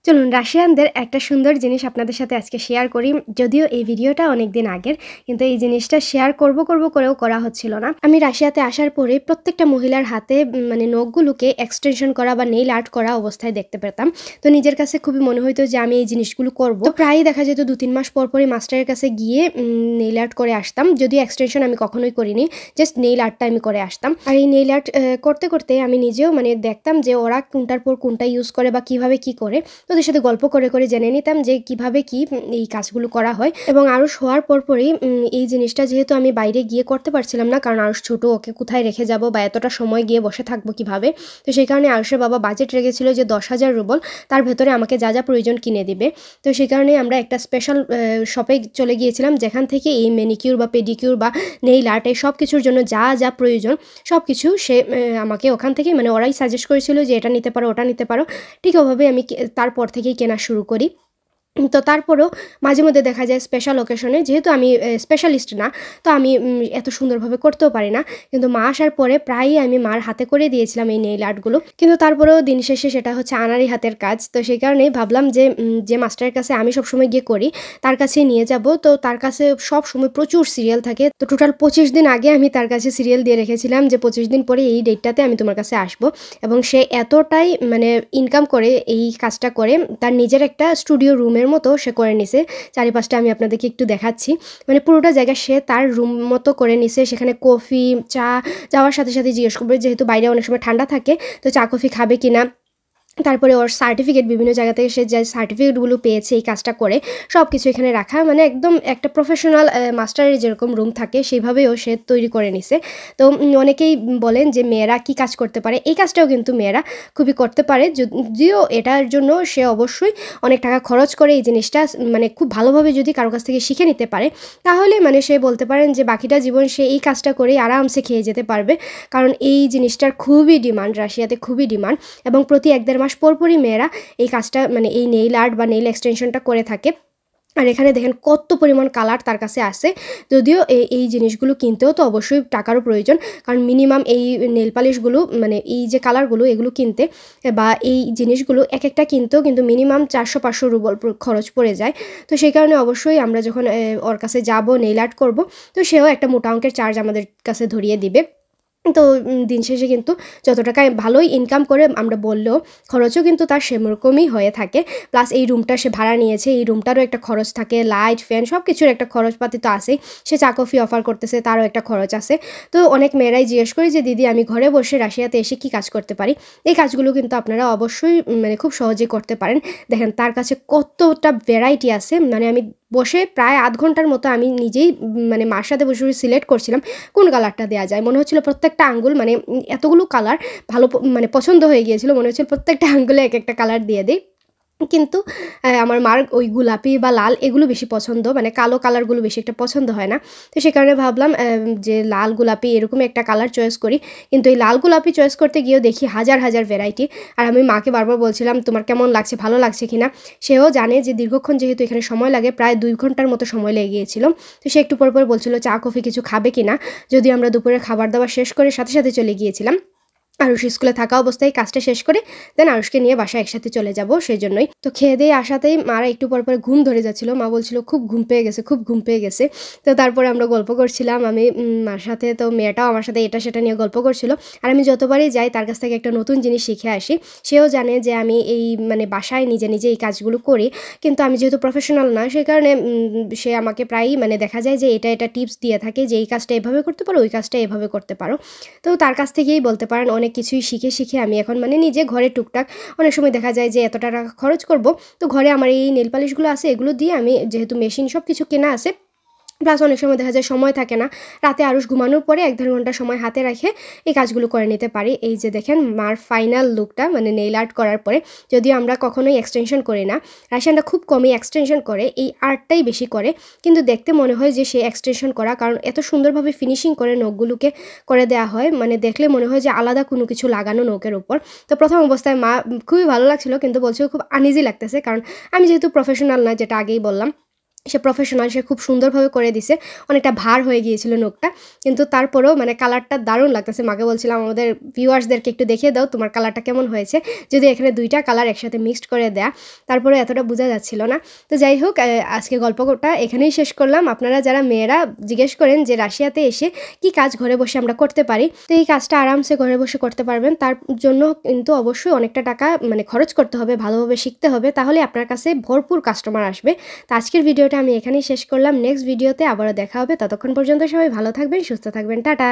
চলুন রাশিয়ানদের একটা সুন্দর জিনিস আপনাদের সাথে আজকে শেয়ার করি। যদিও এই ভিডিওটা অনেকদিন আগের, কিন্তু এই জিনিসটা শেয়ার করব করেও করা হচ্ছিল না। আমি রাশিয়াতে আসার পরে প্রত্যেকটা মহিলার হাতে মানে নখগুলোকে এক্সটেনশন করা বা নেইল আর্ট করা অবস্থায় দেখতে পেতাম। তো নিজের কাছে খুবই মনে হইতো যে আমি এই জিনিসগুলো করব। তো প্রায়ই দেখা যেত 2-3 মাস পরই মাস্টারের কাছে গিয়ে নেইল আর্ট করে আসতাম। যদিও এক্সটেনশন আমি কখনোই করিনি, জাস্ট নেইল আর্টটা আমি করে আসতাম। আর এই নেইল আর্ট করতে করতে আমি নিজেও মানে দেখতাম যে ওরা কোনটার পর কোনটা ইউজ করে বা কিভাবে কি করে। ওদের সাথে গল্প করে জেনে নিতাম যে কিভাবে কি এই কাজগুলো করা হয়। এবং আরুষ হওয়ার পরই এই জিনিসটা যেহেতু আমি বাইরে গিয়ে করতে পারছিলাম না, কারণ আরুষ ছোট, ওকে কোথায় রেখে যাব বা এতটা সময় গিয়ে বসে থাকবো কিভাবে। তো সেই কারণে আরুষের বাবা বাজেট রেখেছিল যে 10,000 রুবল, তার ভেতরে আমাকে যা যা প্রয়োজন কিনে দিবে। তো সেই কারণে আমরা একটা স্পেশাল শপে চলে গিয়েছিলাম, যেখান থেকে এই ম্যানিকিউর বা পেডিকিউর বা নেইল আর্ট এই সব কিছুর জন্য যা যা প্রয়োজন সব কিছু সে আমাকে ওখান থেকে মানে ওরাই সাজেস্ট করেছিল যে এটা নিতে পারো ওটা নিতে পারো। ঠিক ওভাবে আমি তারপর থেকেই কেনা শুরু করি। তো তারপরেও মাঝে মধ্যে দেখা যায় স্পেশাল ওকেশনে, যেহেতু আমি স্পেশালিস্ট না, তো আমি এত সুন্দরভাবে করতেও পারি না, কিন্তু মা আসার পরে প্রায়ই আমি মার হাতে করে দিয়েছিলাম এই নেইল আর্টগুলো। কিন্তু তারপরেও দিন শেষে সেটা হচ্ছে আনারই হাতের কাজ। তো সেই কারণেই ভাবলাম যে যে মাস্টারের কাছে আমি সবসময় গিয়ে করি তার কাছেই নিয়ে যাব। তো তার কাছে সব সময় প্রচুর সিরিয়াল থাকে। তো টোটাল 25 দিন আগে আমি তার কাছে সিরিয়াল দিয়ে রেখেছিলাম যে 25 দিন পরে এই ডেটটাতে আমি তোমার কাছে আসবো। এবং সে এতটাই মানে ইনকাম করে এই কাজটা করে, তার নিজের একটা স্টুডিও রুমের মতো সে করে নিছে। চারিপাশটা আমি আপনাদেরকে একটু দেখাচ্ছি, মানে পুরোটা জায়গা সে তার রুম মতো করে নিছে। সেখানে কফি চা, যাওয়ার সাথে সাথে জিজ্ঞেস করবে, যেহেতু বাইরে অনেক সময় ঠান্ডা থাকে, তো চা কফি খাবে কিনা। তারপরে ওর সার্টিফিকেট, বিভিন্ন জায়গা থেকে সে যে সার্টিফিকেটগুলো পেয়েছে এই কাজটা করে সব কিছু এখানে রাখা, মানে একদম একটা প্রফেশনাল মাস্টারের যেরকম রুম থাকে সেইভাবেও সে তৈরি করে নিছে। তো অনেকেই বলেন যে মেয়েরা কি কাজ করতে পারে, এই কাজটাও কিন্তু মেয়েরা খুবই করতে পারে। যদিও এটার জন্য সে অবশ্যই অনেক টাকা খরচ করে এই জিনিসটা মানে খুব ভালোভাবে যদি কারো কাছ থেকে শিখে নিতে পারে, তাহলে মানে সে বলতে পারেন যে বাকিটা জীবন সে এই কাজটা করেই আরামসে খেয়ে যেতে পারবে। কারণ এই জিনিসটার খুবই ডিমান্ড, রাশিয়াতে খুবই ডিমান্ড। এবং প্রতি 1-1.5 মাস পরই মেয়েরা এই কাজটা মানে এই নেইল আর্ট বা নেইল এক্সটেনশনটা করে থাকে। আর এখানে দেখেন কত পরিমাণ কালার তার কাছে আসে। যদিও এই জিনিসগুলো কিনতেও তো অবশ্যই টাকারও প্রয়োজন, কারণ মিনিমাম এই নেল পালিশগুলো মানে এই যে কালারগুলো এগুলো কিনতে বা এই জিনিসগুলো এক একটা কিনতেও কিন্তু মিনিমাম 400-500 রুবল খরচ পড়ে যায়। তো সেই কারণে অবশ্যই আমরা যখন ওর কাছে যাব নেইল আর্ট করব, তো সেও একটা মোটা অঙ্কের চার্জ আমাদের কাছে ধরিয়ে দিবে। তো দিন শেষে কিন্তু যত টাকা ভালোই ইনকাম করে আমরা বললেও খরচও কিন্তু তার সেরকমই হয়ে থাকে। প্লাস এই রুমটা সে ভাড়া নিয়েছে, এই রুমটারও একটা খরচ থাকে, লাইট ফ্যান সব কিছুর একটা খরচপাতি তো আছেই। সে চা কফি অফার করতেছে, তারও একটা খরচ আছে। তো অনেক মেয়েরাই জিজ্ঞেস করি যে দিদি আমি ঘরে বসে রাশিয়াতে এসে কি কাজ করতে পারি। এই কাজগুলো কিন্তু আপনারা অবশ্যই মানে খুব সহজেই করতে পারেন। দেখেন তার কাছে কতটা ভ্যারাইটি আছে, মানে আমি বসে প্রায় আধ ঘন্টার মতো আমি নিজেই মানে মার সাথে বসে বসে সিলেক্ট করছিলাম কোন কালারটা দেওয়া যায়। মনে হচ্ছিল প্রত্যেকটা আঙ্গুল মানে এতগুলো কালার ভালো মানে পছন্দ হয়ে গিয়েছিল, মনে হচ্ছিল প্রত্যেকটা আঙ্গুলে এক একটা কালার দিয়ে দিই। কিন্তু আমার মার ওই গোলাপি বা লাল এগুলো বেশি পছন্দ, মানে কালো কালারগুলো বেশি একটা পছন্দ হয় না। তো সে কারণে ভাবলাম যে লাল গোলাপি এরকম একটা কালার চয়েস করি। কিন্তু এই লাল গোলাপি চয়েস করতে গিয়েও দেখি হাজার হাজার ভ্যারাইটি। আর আমি মাকে বারবার বলছিলাম তোমার কেমন লাগছে, ভালো লাগছে কিনা। সেও জানে যে দীর্ঘক্ষণ যেহেতু এখানে সময় লাগে, প্রায় 2 ঘন্টার মতো সময় লেগে গিয়েছিল। তো সে একটু পর বলছিল চা কফি কিছু খাবে কিনা, যদি আমরা দুপুরে খাবার দাবার শেষ করে সাথে সাথে চলে গিয়েছিলাম। আরুষ স্কুলে থাকা অবস্থায় কাজটা শেষ করে দেন আরুষকে নিয়ে বাসায় একসাথে চলে যাব, সেই জন্যই। তো খেয়ে দিয়ে আসাতেই মারা একটু পর ঘুম ধরে যাচ্ছিল, মা বলছিল খুব ঘুম পেয়ে গেছে, খুব ঘুম পেয়ে গেছে। তো তারপরে আমরা গল্প করছিলাম আমি মার সাথে, তো মেয়েটাও আমার সাথে এটা সেটা নিয়ে গল্প করছিল। আর আমি যতবারই যাই তার কাছ থেকে একটা নতুন জিনিস শিখে আসি। সেও জানে যে আমি এই মানে বাসায় নিজে নিজে এই কাজগুলো করি, কিন্তু আমি যেহেতু প্রফেশনাল না সেই কারণে সে আমাকে প্রায়ই মানে দেখা যায় যে এটা টিপস দিয়ে থাকে যে এই কাজটা এভাবে করতে পারো, ওই কাজটা এভাবে করতে পারো। তো তার কাছ থেকেই বলতে পারেন অনেক কিছুই শিখে আমি এখন মানে নিজে ঘরে টুকটাক অনেক সময় দেখা যায় যে এত টাকা খরচ করব, তো ঘরে আমার এই নেল পালিশগুলো আছে, এগুলো দিয়ে আমি যেহেতু মেশিন সব কিছু কেনা আছে, প্লাস অনেক সময় দেখা যায় সময় থাকে না, রাতে আরুষ ঘুমানোর পরে 1-1.5 ঘন্টা সময় হাতে রেখে এই কাজগুলো করে নিতে পারি। এই যে দেখেন মার ফাইনাল লুকটা মানে নেইল আর্ট করার পরে। যদিও আমরা কখনোই এক্সটেনশন করি না, রাশিয়ানরা খুব কমই এক্সটেনশন করে, এই আর্টটাই বেশি করে। কিন্তু দেখতে মনে হয় যে সে এক্সটেনশন করা, কারণ এত সুন্দরভাবে ফিনিশিং করে নখগুলোকে করে দেওয়া হয়, মানে দেখলে মনে হয় যে আলাদা কোনো কিছু লাগানো নখের উপর। তো প্রথম অবস্থায় মা খুবই ভালো লাগছিল, কিন্তু বলছে খুব আনইজি লাগতেছে, কারণ আমি যেহেতু প্রফেশনাল না, যেটা আগেই বললাম। সে প্রফেশনাল, সে খুব সুন্দরভাবে করে দিছে। অনেকটা ভার হয়ে গিয়েছিল নখটা, কিন্তু তারপরেও মানে কালারটা দারুণ লাগতেছে। মাকে বলছিলাম আমাদের ভিউয়ার্সদেরকে একটু দেখিয়ে দাও তোমার কালারটা কেমন হয়েছে, যদি এখানে 2টা কালার একসাথে মিক্সড করে দেয়া, তারপরে এতটা বোঝা যাচ্ছিল না। তো যাই হোক, আজকে গল্পটা এখানেই শেষ করলাম। আপনারা যারা মেয়েরা জিজ্ঞেস করেন যে রাশিয়াতে এসে কি কাজ ঘরে বসে আমরা করতে পারি, তো এই কাজটা আরামসে ঘরে বসে করতে পারবেন। তার জন্য কিন্তু অবশ্যই অনেকটা টাকা মানে খরচ করতে হবে, ভালোভাবে শিখতে হবে, তাহলে আপনার কাছে ভরপুর কাস্টমার আসবে। তো আজকের ভিডিওটা আমি এখানেই শেষ করলাম। নেক্সট ভিডিওতে আবারও দেখা হবে। ততক্ষণ পর্যন্ত সবাই ভালো থাকবেন, সুস্থ থাকবেন। টাটা।